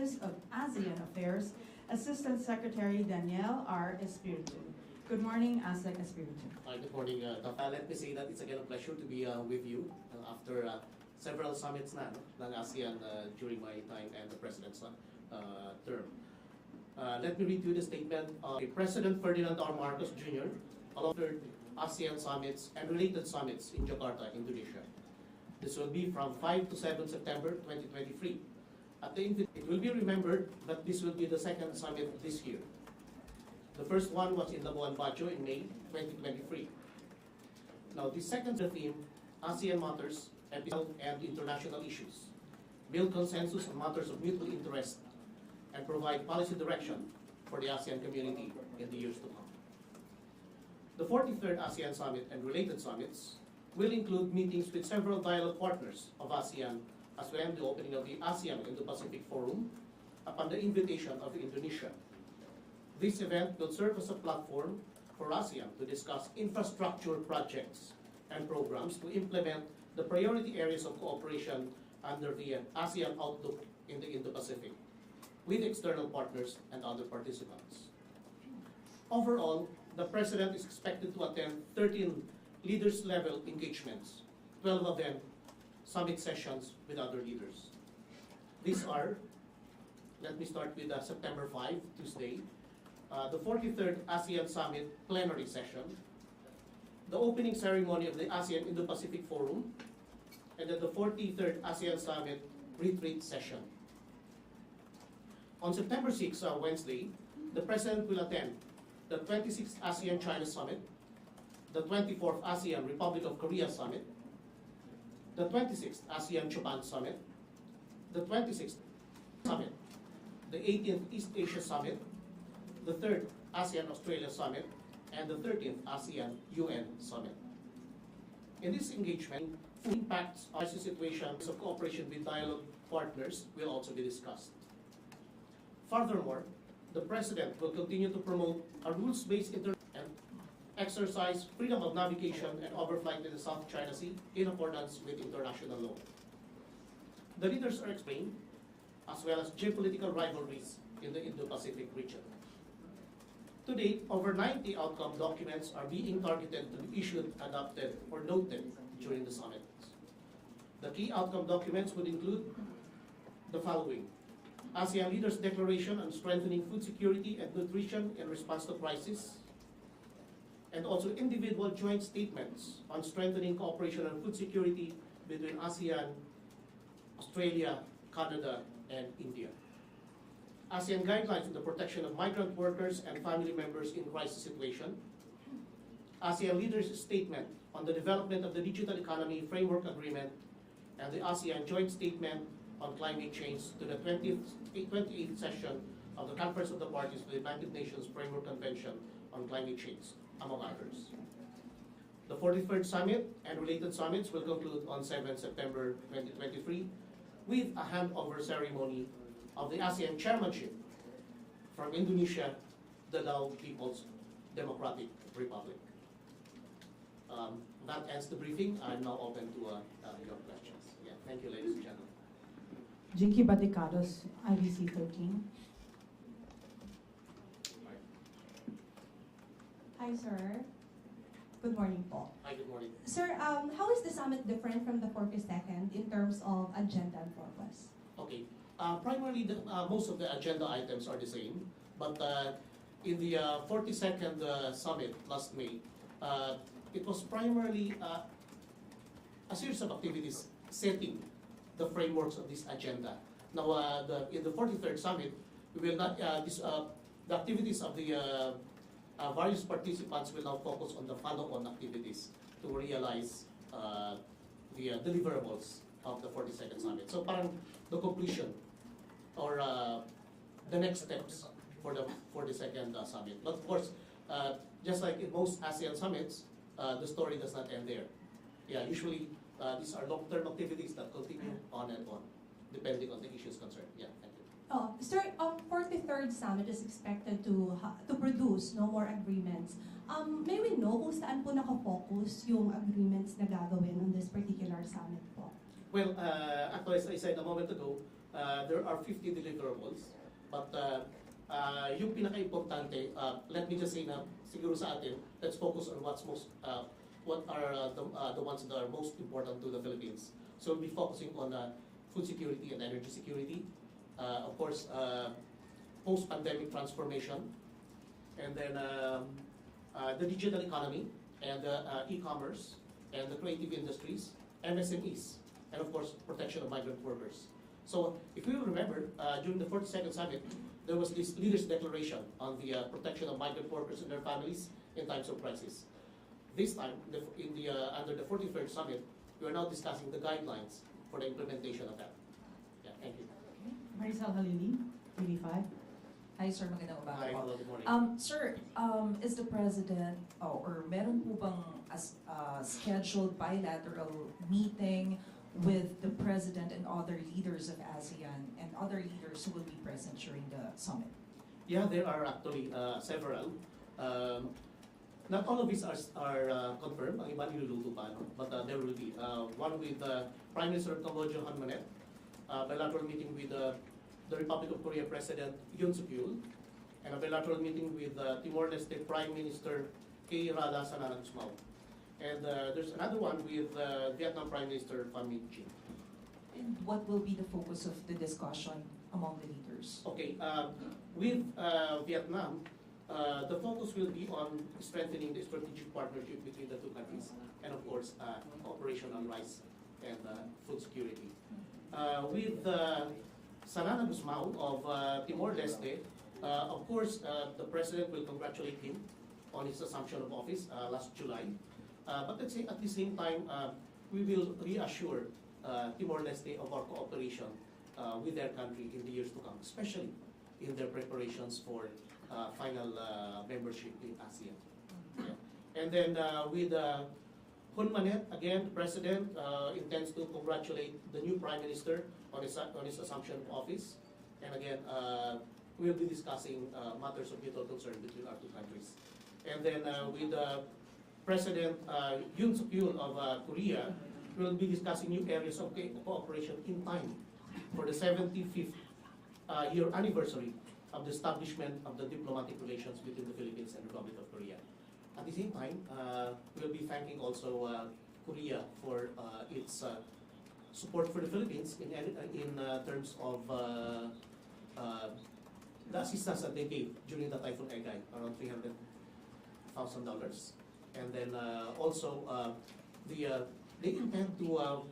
Office of ASEAN Affairs, Assistant Secretary Danielle R. Espiritu. Good morning, ASEC Espiritu. Hi, good morning, Dr. Let me say that it's again a pleasure to be with you after several summits na ng ASEAN during my time and the President's term. Let me read you the statement of President Ferdinand R. Marcos Jr. along with ASEAN summits and related summits in Jakarta, Indonesia. This will be from 5 to 7 September 2023. It will be remembered that this will be the second summit this year. The first one was in Labuan Bajo in May 2023. Now, the second theme, ASEAN Matters, and international issues, build consensus on matters of mutual interest, and provide policy direction for the ASEAN community in the years to come. The 43rd ASEAN Summit and related summits will include meetings with several dialogue partners of ASEAN, as well as the opening of the ASEAN Indo-Pacific Forum upon the invitation of Indonesia. This event will serve as a platform for ASEAN to discuss infrastructure projects and programs to implement the priority areas of cooperation under the ASEAN Outlook in the Indo-Pacific with external partners and other participants. Overall, the President is expected to attend 13 leaders-level engagements, 12 of them summit sessions with other leaders. These are, let me start with September 5, Tuesday, the 43rd ASEAN Summit plenary session, the opening ceremony of the ASEAN Indo-Pacific Forum, and then the 43rd ASEAN Summit retreat session. On September 6, Wednesday, the President will attend the 26th ASEAN-China Summit, the 24th ASEAN Republic of Korea Summit, the 26th ASEAN-Japan Summit, the 26th Summit, the 18th East Asia Summit, the 3rd ASEAN-Australia Summit, and the 13th ASEAN-UN Summit. In this engagement, impacts on situations of cooperation with dialogue partners will also be discussed. Furthermore, the President will continue to promote a rules-based and exercise freedom of navigation and overflight in the South China Sea in accordance with international law. The leaders are explained, as well as geopolitical rivalries in the Indo-Pacific region. To date, over 90 outcome documents are being targeted to be issued, adopted, or noted during the summit. The key outcome documents would include the following: ASEAN Leaders' Declaration on Strengthening Food Security and Nutrition in Response to Crisis, and also individual joint statements on strengthening cooperation on food security between ASEAN, Australia, Canada, and India. ASEAN Guidelines on the Protection of Migrant Workers and Family Members in Crisis Situation. ASEAN Leaders' Statement on the Development of the Digital Economy Framework Agreement, and the ASEAN Joint Statement on Climate Change to the 28th session of the Conference of the Parties to the United Nations Framework Convention on Climate Change, among others. The 43rd Summit and related summits will conclude on 7 September 2023 with a handover ceremony of the ASEAN chairmanship from Indonesia, the Lao People's Democratic Republic. That ends the briefing. I'm now open to your questions. Yeah, thank you, ladies and gentlemen. Jinky Baticados, IBC 13. Hi, sir. Good morning po. Hi, good morning. Sir, how is the summit different from the 42nd in terms of agenda and purpose? Okay. Primarily, most of the agenda items are the same, but in the 42nd summit last May, it was primarily a series of activities setting the frameworks of this agenda. Now, in the 43rd summit, we will not, the activities of the various participants will now focus on the follow-on activities to realize the deliverables of the 42nd summit. So, parang the completion or the next steps for the 42nd summit. But of course, just like in most ASEAN summits, the story does not end there. Yeah, usually these are long-term activities that continue on and on, depending on the issues concerned. Yeah, thank you. Sir, 43rd summit is expected to produce no more agreements. May we know kung saan po nakafocus yung agreements na gagawin on this particular summit po? Well, actually, as I said a moment ago, there are 50 deliverables, but yung pinaka-importante, let me just say na siguro sa atin, let's focus on what are the ones that are most important to the Philippines. So we'll be focusing on food security and energy security, of course, post-pandemic transformation, and then the digital economy, and e-commerce, and the creative industries, MSMEs, and of course, protection of migrant workers. So if you remember, during the 42nd summit, there was this leaders' declaration on the protection of migrant workers and their families in times of crisis. This time, under the 43rd summit, we are now discussing the guidelines for the implementation of that. Yeah, thank you. Okay. Maricel Halili, TV5. Hi, sir. Magandang umaga Hi, po. hello, good morning. Sir, is the President, or meron po bang scheduled bilateral meeting with the President and other leaders of ASEAN and other leaders who will be present during the summit? Yeah, there are actually several. Not all of these are confirmed. Ang iba niluluto pa, no? But there will be one with Prime Minister of Cambodia, Hun Manet, bilateral meeting with the Republic of Korea President Yoon Suk Yeol, and a bilateral meeting with Timor-Leste Prime Minister Kay Rada Sananagusmao. And there's another one with Vietnam Prime Minister Pham Minh Chinh. And what will be the focus of the discussion among the leaders? Okay, with Vietnam, the focus will be on strengthening the strategic partnership between the two countries, and of course, cooperation on rice and food security. With Sananagusmao of Timor-Leste, of course, the President will congratulate him on his assumption of office last July. But let's say at the same time, we will reassure Timor-Leste of our cooperation with their country in the years to come, especially in their preparations for final membership in ASEAN. Yeah. And then with Hun Manet, again, the President intends to congratulate the new Prime Minister on his assumption of office. And again, we'll be discussing matters of mutual concern between our two countries. And then with President Yoon Suk Yeol of Korea, we'll be discussing new areas of cooperation in time for the 75th year anniversary of the establishment of the diplomatic relations between the Philippines and the Republic of Korea. At the same time, we'll be thanking also Korea for its support for the Philippines in terms of the assistance that they gave during the Typhoon Egay, around $300,000. And then also they intend to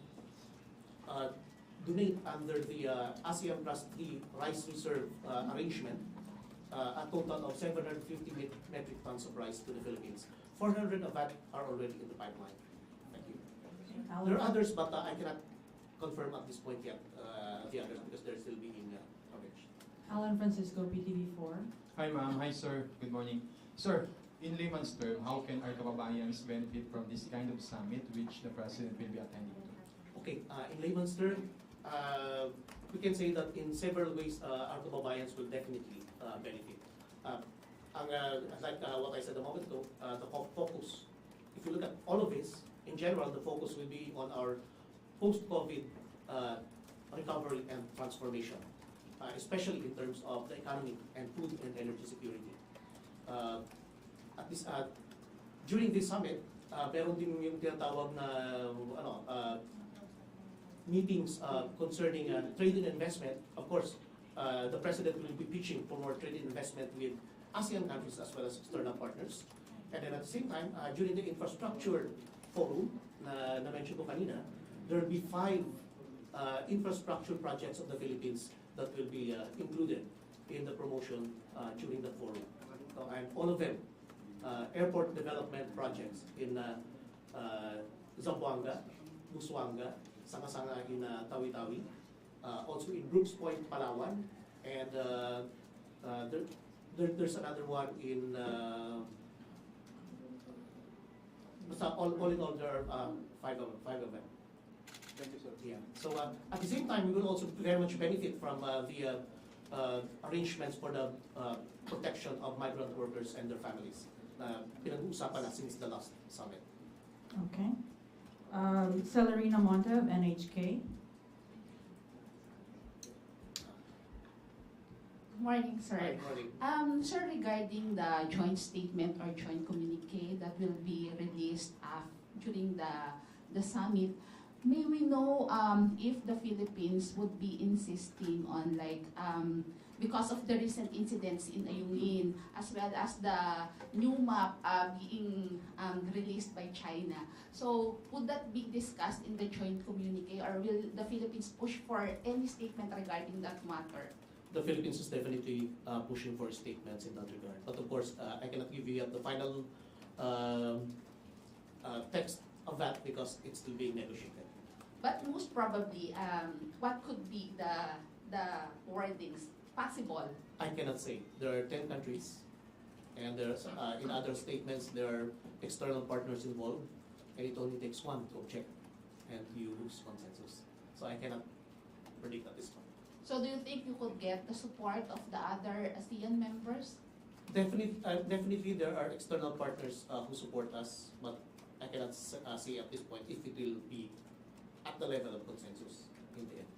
donate under the ASEAN Plus 3 Rice Reserve arrangement a total of 750 metric tons of rice to the Philippines. 400 of that are already in the pipeline. Thank you. There are others, but I cannot confirm at this point yet the others because they're still being arranged. Alan Francisco, PTV4. Hi ma'am, hi sir, good morning. Sir, in layman's term, how can our kababayans benefit from this kind of summit which the President will be attending to? Okay, in layman's term, we can say that in several ways our kababayans will definitely benefit. Like what I said a moment ago, the focus, if you look at all of this, in general, the focus will be on our post-COVID recovery and transformation, especially in terms of the economy and food and energy security. During this summit, meron din yung tinatawag na meetings concerning trade and investment. Of course, the President will be pitching for more trade and investment with ASEAN countries as well as external partners. And then at the same time, during the infrastructure forum na mention ko kanina, there will be 5 infrastructure projects of the Philippines that will be included in the promotion during the forum. And all of them, airport development projects in Zamboanga, Busuanga, Sanga-Sanga in Tawi-Tawi, also in Brooks Point, Palawan, and there's another one in all in all there are 5 of them. Thank you, sir. Yeah. So at the same time, we will also very much benefit from the arrangements for the protection of migrant workers and their families. Pinag-uusapan na since the last summit. Okay. Celerina Monte of NHK. Morning, sir. Hi, morning. Sir, regarding the joint statement or joint communique that will be released during the summit, may we know if the Philippines would be insisting on because of the recent incidents in Ayungin, as well as the new map being released by China. So would that be discussed in the joint communique, or will the Philippines push for any statement regarding that matter? The Philippines is definitely pushing for statements in that regard. But of course, I cannot give you the final text of that because it's still being negotiated. But most probably, what could be the wordings possible? I cannot say. There are 10 countries, and there's in other statements there are external partners involved, and it only takes one to object and you lose consensus. So I cannot predict at this point. So do you think you could get the support of the other ASEAN members? Definitely there are external partners who support us, but I cannot say at this point if it will be at the level of consensus in the end.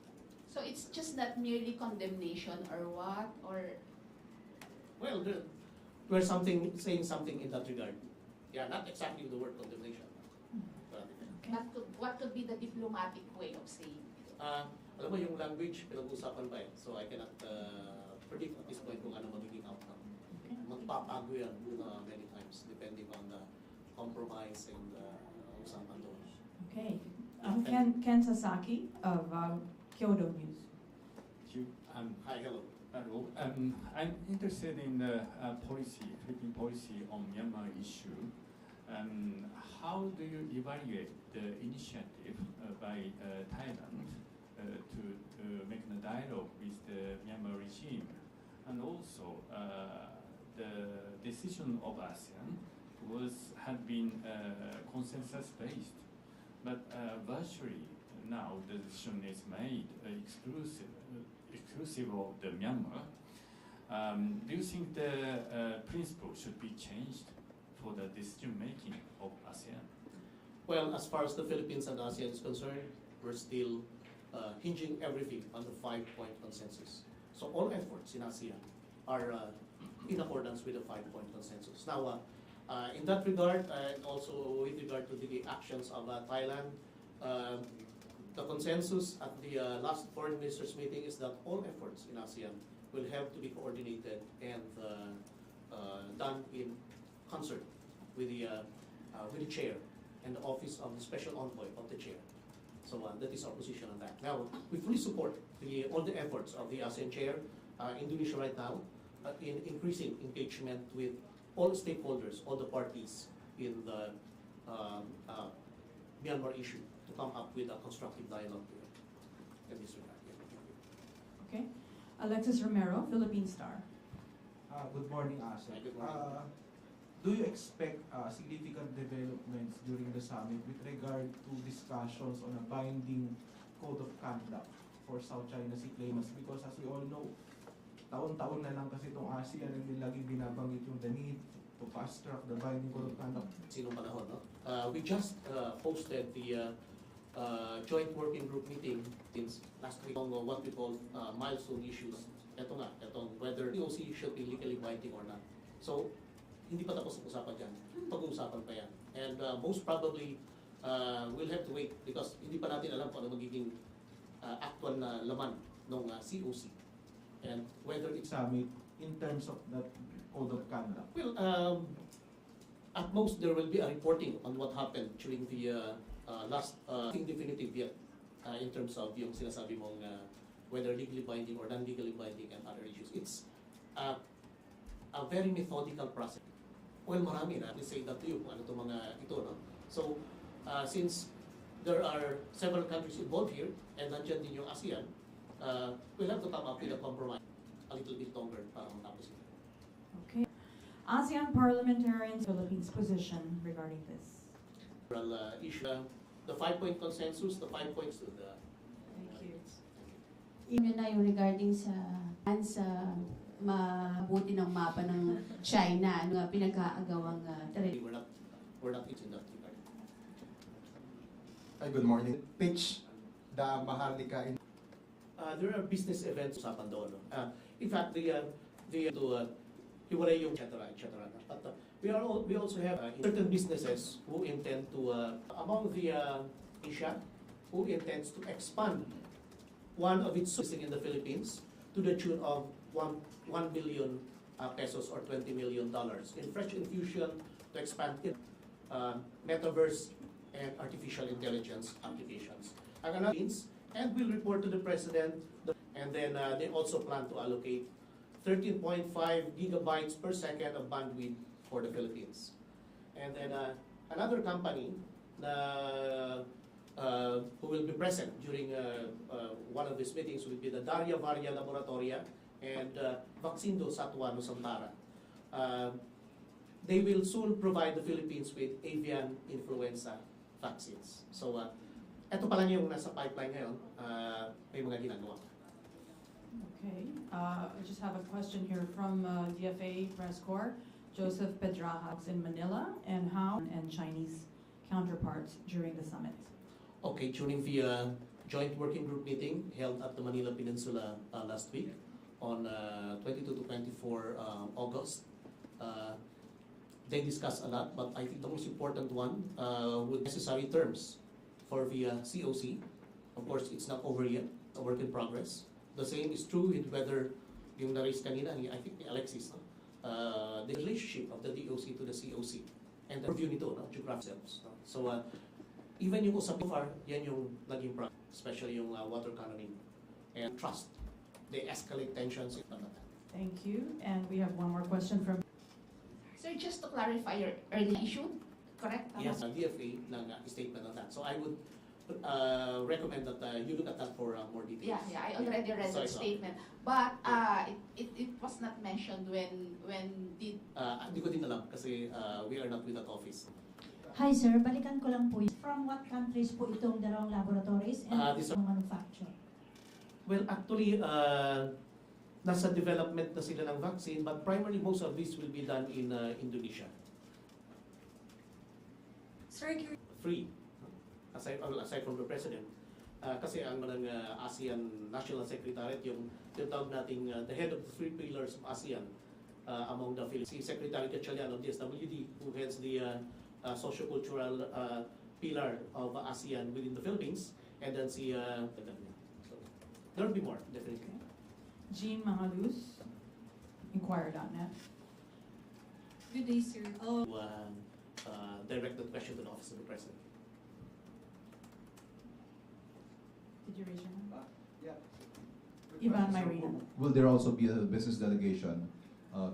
So it's just not merely condemnation or what? Or Well, we're saying something in that regard. Yeah, not exactly the word condemnation. But, what could be the diplomatic way of saying it? alam mo yung language, pinag-usapan pa eh. So I cannot predict at this point kung ano magiging outcome. Magpapago yan many times depending on the compromise and usapan doon. Okay. Ken Sasaki of Kyodo News. Hi, hello. Hello. I'm interested in the Philippine policy on Myanmar issue. How do you evaluate the initiative by Thailand to make a dialogue with the Myanmar regime? And also, the decision of ASEAN had been consensus-based, but virtually now the decision is made exclusive of the Myanmar. Do you think the principle should be changed for the decision making of ASEAN? Well, as far as the Philippines and ASEAN is concerned, we're still hinging everything on the 5-point consensus. So all efforts in ASEAN are in accordance with the 5-point consensus. Now, in that regard, and also with regard to the actions of Thailand, the consensus at the last foreign ministers meeting is that all efforts in ASEAN will have to be coordinated and done in concert with the chair and the office of the special envoy of the chair. So that is our position on that. Now, we fully support all the efforts of the ASEAN chair, Indonesia right now, in increasing engagement with all stakeholders, all the parties in the Myanmar issue to come up with a constructive dialogue in this regard. Okay. Alexis Romero, Philippine Star. Good morning, Asa. Good morning. Do you expect significant developments during the summit with regard to discussions on a binding code of conduct for South China Sea claimants? Because as we all know, taon-taon na lang kasi itong ASEAN and laging binabanggit yung the need to fast-track the binding code of conduct. Sinong panahon, no? We just hosted the joint working group meeting since last week on what we call milestone issues. Itong whether POC should be legally binding or not. So, hindi pa tapos ang usapan dyan. Pag-uusapan pa yan. And most probably, we'll have to wait because hindi pa natin alam kung ano magiging actual na laman ng COC. And whether it's Summit in terms of that code of conduct. well, at most there will be a reporting on what happened during the last definitive yet in terms of yung sinasabi mong whether legally binding or non-legally binding and other issues. It's a very methodical process. Well, marami na. Let's say that to you, kung ano itong mga ito, no? So, since there are several countries involved here, and nandiyan din yung ASEAN, we'll have to come up with a compromise a little bit longer para matapos ito. Okay. ASEAN parliamentarians' Philippines position regarding this. Issue, the 5-point consensus, the 5 points to the... Thank you. Yun na yung regarding sa mabuti ng mapa ng China, ano nga pinag-aagawang We're not in that regard. Hi, good morning. Pitch the Maharlika in There are business events usapan doon. No? In fact, hiwalay yung et cetera. But we also have certain businesses who intend to, among the Asia, who intends to expand one of its sourcing in the Philippines to the tune of 1 billion pesos or $20 million in fresh infusion to expand it, metaverse and artificial intelligence applications. And will report to the President, and then they also plan to allocate 13.5 gigabytes per second of bandwidth for the Philippines. And then another company who will be present during one of these meetings will be the Daria Varia Laboratoria and Vaccindo Satwa Nusantara. They will soon provide the Philippines with avian influenza vaccines. So, ito pa lang yung nasa pipeline ngayon, may mga ginagawa. Okay, I just have a question here from DFA Press Corps, Joseph Pedrajas in Manila, and Chinese counterparts during the summit. Okay, during the joint working group meeting held at the Manila Peninsula last week on 22 to 24 August, they discussed a lot, but I think the most important one with necessary terms for the COC. Of course, it's not over yet, it's a work in progress. The same is true with whether yung na-raise kanina, I think ni Alexis, the relationship of the DOC to the COC and the review nito, geographic selves. So, even yung usapin far, yan yung naging problem, especially yung water economy and trust. They escalate tensions. Thank you, and we have one more question from. Sir, just to clarify your earlier issue, correct? Yes, DFA ng statement on that. So I would recommend that you look at that for more details. Yeah, I already read that statement. But it was not mentioned when did... Hindi ko din alam kasi we are not with that office. Hi sir, balikan ko lang po. From what countries po itong dalawang laboratories and itong manufacture? Well, actually, nasa development na sila ng vaccine, but primarily most of this will be done in Indonesia. Sir, Free, aside from the President. Kasi ang mga ASEAN National Secretariat, yung tinatawag nating the head of the 3 pillars of ASEAN among the Philippines. Si Secretary Gatchalian of DSWD, who heads the socio-cultural pillar of ASEAN within the Philippines, and then si so there will be more, definitely. Jean Mahalus, Inquirer.net. good day, sir. Direct the question to the Office of the President. Did you raise your hand? Yeah. Ivan Myrina. Will there also be a business delegation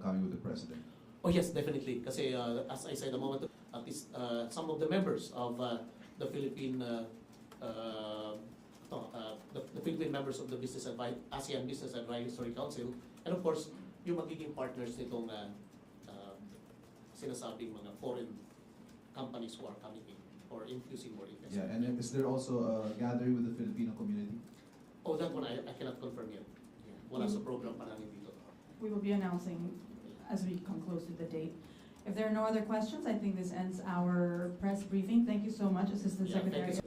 coming with the President? Oh yes, definitely. Kasi as I said a moment ago, at least some of the members of the Philippine the Philippine members of the ASEAN Business Advisory Council, and of course, yung magiging partners nitong sinasabing mga foreign companies who are coming in or infusing more investment. Yeah, and then is there also a gathering with the Filipino community? Oh, that one I cannot confirm yet. Yeah. Wala sa program pa namin dito. We will be announcing as we come close to the date. If there are no other questions, I think this ends our press briefing. Thank you so much, Assistant Yeah, thank you Secretary. so